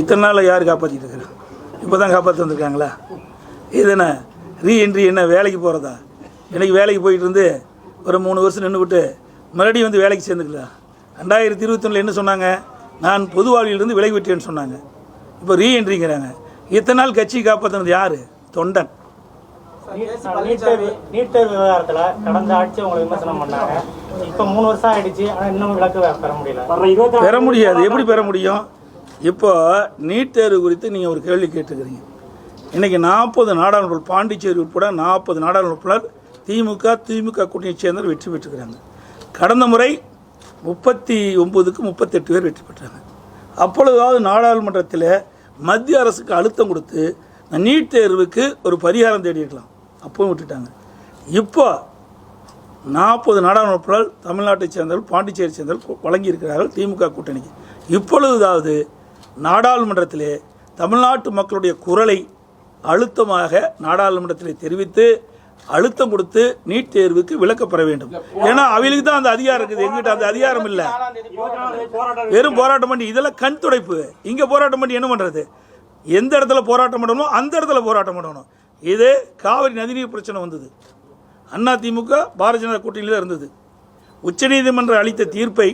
இத்தனை நாள் யார் காப்பாற்றிட்டு இருக்கிறாங்க? இப்போ தான் காப்பாற்றி வந்திருக்காங்களா? இது என்ன ரீஎன்ட்ரி, என்ன வேலைக்கு போகிறதா? எனக்கு வேலைக்கு போயிட்டு இருந்து ஒரு 3 வருஷம் நின்று விட்டு மறுபடியும் வந்து வேலைக்கு சேர்ந்துக்கலாம். 2021 என்ன சொன்னாங்க? நான் பொது வாழ்விலிருந்து விலகி விட்டேன்னு சொன்னாங்க. இப்போ ரீஎன்ட்ரிங்கிறாங்க. இத்தனை நாள் கட்சி காப்பாற்றினது யார்? தொண்டன். நீட் தேர்வு விவகாரத்தில் கடந்த ஆட்சி உங்களை விமர்சனம் பண்ணாங்க. இப்போ 3 வருஷம் ஆயிடுச்சு, ஆனால் இன்னும் விளக்கு பெற முடியல. பெற முடியாது. எப்படி பெற முடியும்? இப்போ நீட் தேர்வு குறித்து நீங்கள் ஒரு கேள்வி கேட்டுக்கிறீங்க. இன்றைக்கி 40 நாடாளுமன்ற, பாண்டிச்சேரி உட்பட 40 நாடாளுமன்ற திமுக கூட்டணியை சேர்ந்தவர் வெற்றி பெற்றுக்கிறாங்க. கடந்த முறை 39க்கு 38 பேர் வெற்றி பெற்றாங்க. அப்பொழுதாவது நாடாளுமன்றத்தில் மத்திய அரசுக்கு அழுத்தம் கொடுத்து நீட் தேர்வுக்கு ஒரு பரிகாரம் தேடி இருக்கலாம். அப்பவும் விட்டுட்டாங்க. இப்போ 40 நாடாளுமன்ற தமிழ்நாட்டை சேர்ந்தவர்கள், பாண்டிச்சேரி சேர்ந்தவர்கள் வழங்கியிருக்கிறார்கள் திமுக கூட்டணிக்கு. இப்பொழுதாவது நாடாளுமன்றத்திலே தமிழ்நாட்டு மக்களுடைய குரலை அழுத்தமாக நாடாளுமன்றத்திலே தெரிவித்து அழுத்தம் கொடுத்து நீட் தேர்வுக்கு விலக்கப்பெற வேண்டும். ஏன்னா அவங்களுக்கு தான் அந்த அதிகாரம் இருக்குது, எங்கிட்ட அந்த அதிகாரம் இல்லை. வெறும் போராட்டம் பண்ணி இதெல்லாம் கண் துடைப்பு. இங்கே போராட்டம் பண்ணி என்ன பண்ணுறது? எந்த இடத்துல போராட்டம் பண்ணணும் அந்த இடத்துல போராட்டம் பண்ணணும். இது காவிரி நதிநீர் பிரச்சனை வந்தது, அதிமுக பாரதிய ஜனதா கூட்டணியில் தான் இருந்தது. உச்சநீதிமன்றம் அளித்த தீர்ப்பை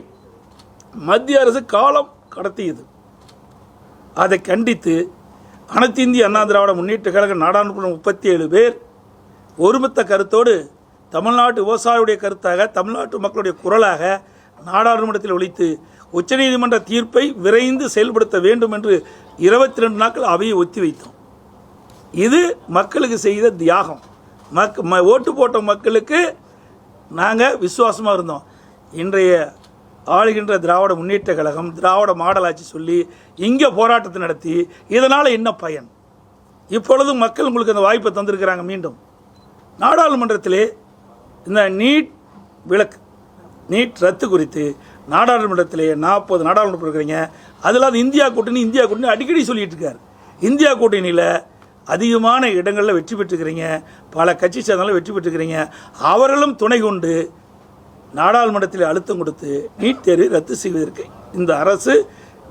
மத்திய அரசு காலம் கடத்தியது. அதை கண்டித்து அனைத்து இந்திய அண்ணா திராவிட முன்னேற்ற கழக நாடாளுமன்ற 37 பேர் ஒருமித்த கருத்தோடு தமிழ்நாட்டு விவசாயியுடைய கருத்தாக, தமிழ்நாட்டு மக்களுடைய குரலாக நாடாளுமன்றத்தில் ஒலித்து உச்சநீதிமன்ற தீர்ப்பை விரைந்து செயல்படுத்த வேண்டும் என்று 22 நாட்கள் அவையை ஒத்தி வைத்தோம். இது மக்களுக்கு செய்த தியாகம். ஓட்டு போட்ட மக்களுக்கு நாங்கள் விசுவாசமாக இருந்தோம். இன்றைய ஆளுகின்ற திராவிட முன்னேற்ற கழகம் திராவிட மாடல் ஆட்சி சொல்லி இங்கே போராட்டத்தை நடத்தி இதனால் என்ன பயன்? இப்பொழுது மக்கள் உங்களுக்கு அந்த வாய்ப்பை தந்திருக்கிறாங்க. மீண்டும் நாடாளுமன்றத்திலே இந்த நீட் விலக்கு, நீட் ரத்து குறித்து நாடாளுமன்றத்திலே 40 நாடாளுமன்றம் இருக்கிறீங்க. அதில் அது இந்தியா கூட்டணி அடிக்கடி சொல்லிட்டு இருக்கார். இந்தியா கூட்டணியில் அதிகமான இடங்களில் வெற்றி பெற்றுக்கிறீங்க, பல கட்சி சேர்ந்தாலும் வெற்றி பெற்றுக்கிறீங்க. அவர்களும் துணை கொண்டு நாடாளுமன்றத்தில் அழுத்தம் கொடுத்து நீட் தேர்வை ரத்து செய்வதற்கு இந்த அரசு,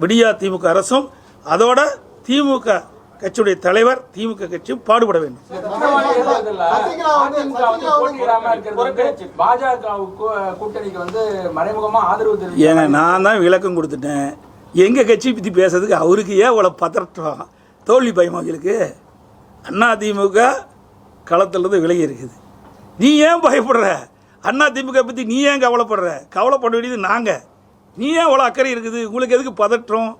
விடியா திமுக அரசும் அதோட திமுக கட்சியுடைய தலைவர் திமுக கட்சியும் பாடுபட வேண்டும். ஏங்க நான் தான் விளக்கம் கொடுத்துட்டேன். எங்கள் கட்சி பற்றி பேசுறதுக்கு அவருக்கு ஏன் இவ்வளோ பதற்றம், தோல்வி பயமாங்களுக்கு? அதிமுக களத்திலிருந்து விலகி இருக்குது. நீ ஏன் பயப்படுற? அதிமுக பற்றி நீ ஏன் கவலைப்படுற? கவலைப்பட வேண்டியது நாங்கள். நீ ஏன் அவ்வளோ அக்கறை இருக்குது? உங்களுக்கு எதுக்கு பதற்றம்?